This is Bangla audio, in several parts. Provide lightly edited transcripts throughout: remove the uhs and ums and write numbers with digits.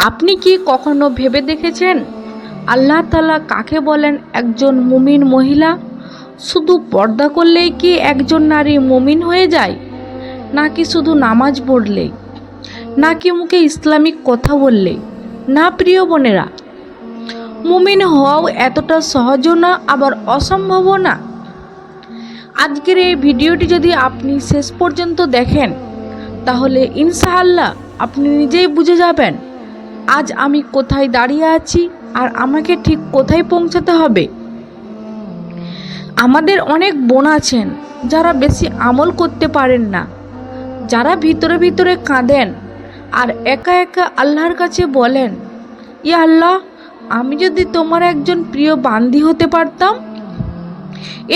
আপনি কি কখনো ভেবে দেখেছেন আল্লাহ তাআলা কাকে বলেন একজন মুমিন মহিলা? শুধু পর্দা করলেই কি একজন নারী মুমিন হয়ে যায়? নাকি শুধু নামাজ পড়লেই? নাকি মুখে ইসলামিক কথা বললেই? না প্রিয় বোনেরা, মুমিন হওয়াও এতটা সহজও না, আবার অসম্ভবও না। আজকের এই ভিডিওটি যদি আপনি শেষ পর্যন্ত দেখেন, তাহলে ইনশাআল্লাহ আপনি নিজেই বুঝে যাবেন আজ আমি কোথায় দাঁড়িয়ে আছি আর আমাকে ঠিক কোথায় পৌঁছাতে হবে। আমাদের অনেক বোন আছেন যারা বেশি আমল করতে পারেন না, যারা ভিতরে ভিতরে কাঁদেন আর একা একা আল্লাহর কাছে বলেন, ইয়া আল্লাহ, আমি যদি তোমার একজন প্রিয় বান্দি হতে পারতাম।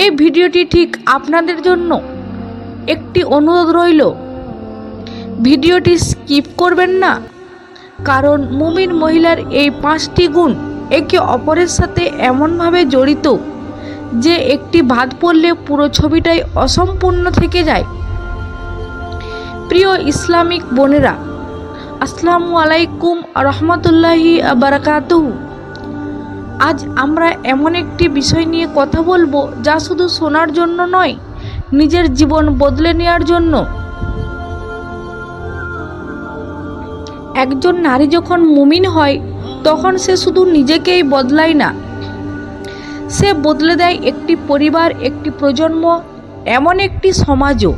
এই ভিডিওটি ঠিক আপনাদের জন্য। একটি অনুরোধ রইল, ভিডিওটি স্কিপ করবেন না, কারণ মুমিন মহিলার এই 5টি গুণ একে অপরের সাথে এমনভাবে জড়িত যে একটি বাদ পড়লে পুরো ছবিটাই অসম্পূর্ণ থেকে যায়। প্রিয় ইসলামিক বোনেরা, আসসালামু আলাইকুম রহমতুল্লাহি বারাকাতুহু। আজ আমরা এমন একটি বিষয় নিয়ে কথা বলবো যা শুধু শোনার জন্য নয়, নিজের জীবন বদলে নেওয়ার জন্য। একজন নারী যখন মুমিন হয় তখন সে শুধু নিজেকেই বদলায় না, সে বদলে দেয় একটি পরিবার, একটি প্রজন্ম, এমন একটি সমাজও।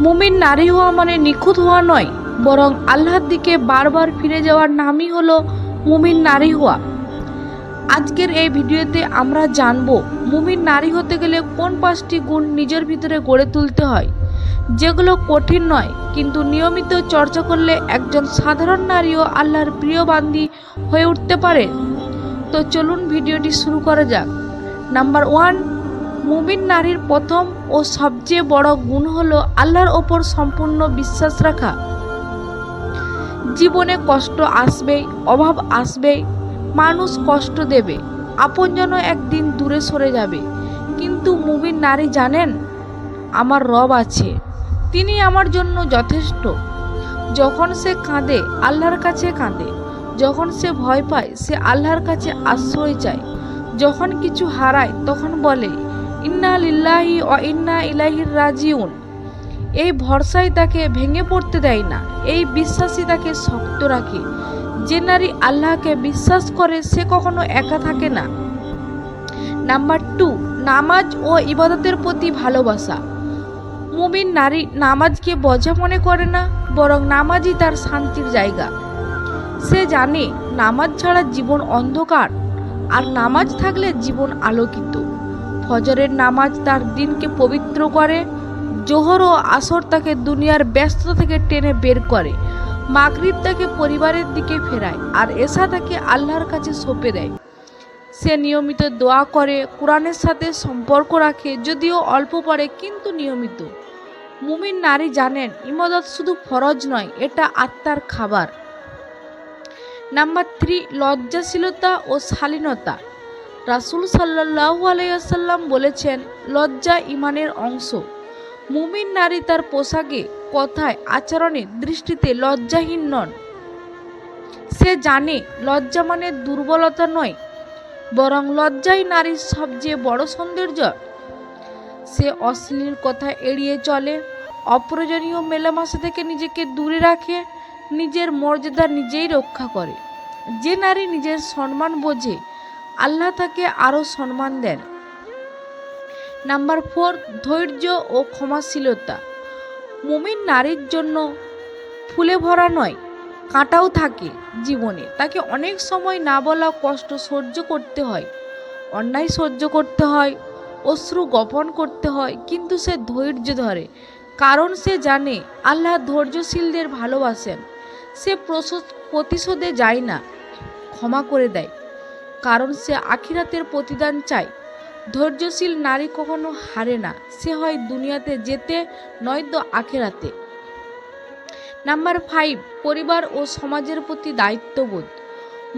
মুমিন নারী হওয়া মানে নিখুঁত হওয়া নয়, বরং আল্লাহর দিকে বারবার ফিরে যাওয়ার নামই হলো মুমিন নারী হওয়া। আজকের এই ভিডিওতে আমরা জানব মুমিন নারী হতে গেলে কোন 5টি গুণ নিজের ভিতরে গড়ে তুলতে হয়, যেগুলো কঠিন নয়, কিন্তু নিয়মিত চর্চা করলে একজন সাধারণ নারীও আল্লাহর প্রিয় বান্দি হয়ে উঠতে পারে। তো চলুন ভিডিওটি শুরু করা যাক। নাম্বার 1, মুমিন নারীর প্রথম ও সবচেয়ে বড় গুণ হলো আল্লাহর ওপর সম্পূর্ণ বিশ্বাস রাখা। জীবনে কষ্ট আসবেই, অভাব আসবেই, মানুষ কষ্ট দেবে, আপনজন একদিন দূরে সরে যাবে, কিন্তু মুমিন নারী জানেন, আমার রব আছে, তিনি আমার জন্য যথেষ্ট। যখন সে কাঁদে আল্লাহর কাছে কাঁদে, যখন সে ভয় পায় সে আল্লাহর কাছে আশ্রয় চায়, যখন কিছু হারায় তখন বলে ইন্না লিল্লাহি ওয়া ইন্না ইলাইহি রাজিউন। এই ভরসাই তাকে ভেঙে পড়তে দেয় না, এই বিশ্বাসই তাকে শক্ত রাখে। যে নারী আল্লাহকে বিশ্বাস করে সে কখনো একা থাকে না। নাম্বার 2, নামাজ ও ইবাদতের প্রতি ভালোবাসা। মুমিন নারী নামাজকে বোঝা মনে করে না, বরং নামাজই তার শান্তির জায়গা। সে জানে নামাজ ছাড়া জীবন অন্ধকার, আর নামাজ থাকলে জীবন আলোকিত। ফজরের নামাজ তার দিনকে পবিত্র করে, জোহর ও আসর তাকে দুনিয়ার ব্যস্ততা থেকে টেনে বের করে, মাগরিব তাকে পরিবারের দিকে ফেরায়, আর এশা তাকে আল্লাহর কাছে সঁপে দেয়। সে নিয়মিত দোয়া করে, কোরআনের সাথে সম্পর্ক রাখে, যদিও অল্প পড়ে কিন্তু নিয়মিত। মুমিন নারী জানেন ইবাদত শুধু ফরজ নয়, এটা আত্মার খাবার। নাম্বার 3, লজ্জাশীলতা ও শালীনতা। রাসূল সাল্লাল্লাহু আলাইহি ওয়াসাল্লাম বলেছেন, লজ্জা ঈমানের অংশ। মুমিন নারী তার পোশাকে, কথায়, আচরণে, দৃষ্টিতে লজ্জাহীন নন। সে জানে লজ্জা মানে দুর্বলতা নয়, বরং লজ্জাই নারীর সবচেয়ে বড় সৌন্দর্য। সে অশ্লীল কথা এড়িয়ে চলে, অপ্রয়োজনীয় মেলামেশা থেকে নিজেকে দূরে রাখে, নিজের মর্যাদা নিজেই রক্ষা করে। যে নারী নিজের সম্মান বোঝে, আল্লাহ তাকে আরও সম্মান দেন। নাম্বার 4, ধৈর্য ও ক্ষমাশীলতা। মুমিন নারীর জন্য ফুলে ভরা নয়, কাঁটাও থাকে জীবনে। তাকে অনেক সময় না বলা কষ্ট সহ্য করতে হয়, অন্যায় সহ্য করতে হয়, অশ্রু গোপন করতে হয়, কিন্তু সে ধৈর্য ধরে, কারণ সে জানে আল্লাহ ধৈর্যশীলদের ভালোবাসেন। সে প্রতিশোধে যায় না, ক্ষমা করে দেয়, কারণ সে আখিরাতের প্রতিদান চায়। ধৈর্যশীল নারী কখনো হারে না, সে হয় দুনিয়াতে যেতে, নয়তো আখিরাতে। নাম্বার 5, পরিবার ও সমাজের প্রতি দায়িত্ববোধ।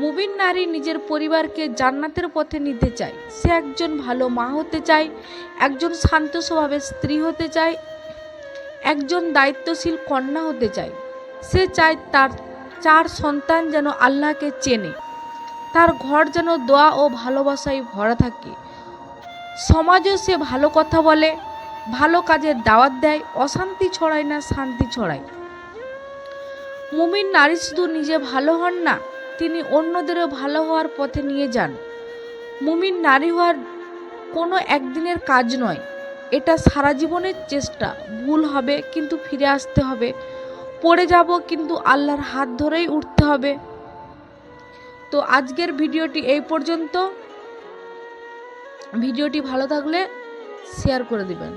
মুমিন নারী নিজের পরিবারকে জান্নাতের পথে নিতে চায়। সে একজন ভালো মা হতে চায়, একজন শান্ত স্বভাবের স্ত্রী হতে চায়, একজন দায়িত্বশীল কন্যা হতে চায়। সে চায় তার চার সন্তান যেন আল্লাহকে চেনে, তার ঘর যেন দোয়া ও ভালোবাসায় ভরা থাকে, সমাজও সে ভালো কথা বলে, ভালো কাজের দাওয়াত দেয়, অশান্তি ছড়ায় না, শান্তি ছড়ায়। মুমিন নারী শুধু নিজে ভালো হন না, তিনি অন্যদেরও ভালো হওয়ার পথে নিয়ে যান। মুমিন নারী হওয়ার কোনো একদিনের কাজ নয়, এটা সারা জীবনের চেষ্টা। ভুল হবে কিন্তু ফিরে আসতে হবে, পড়ে যাব কিন্তু আল্লাহর হাত ধরেই উঠতে হবে। তো আজকের ভিডিওটি এই পর্যন্ত। ভিডিওটি ভালো থাকলে শেয়ার করে দিবেন।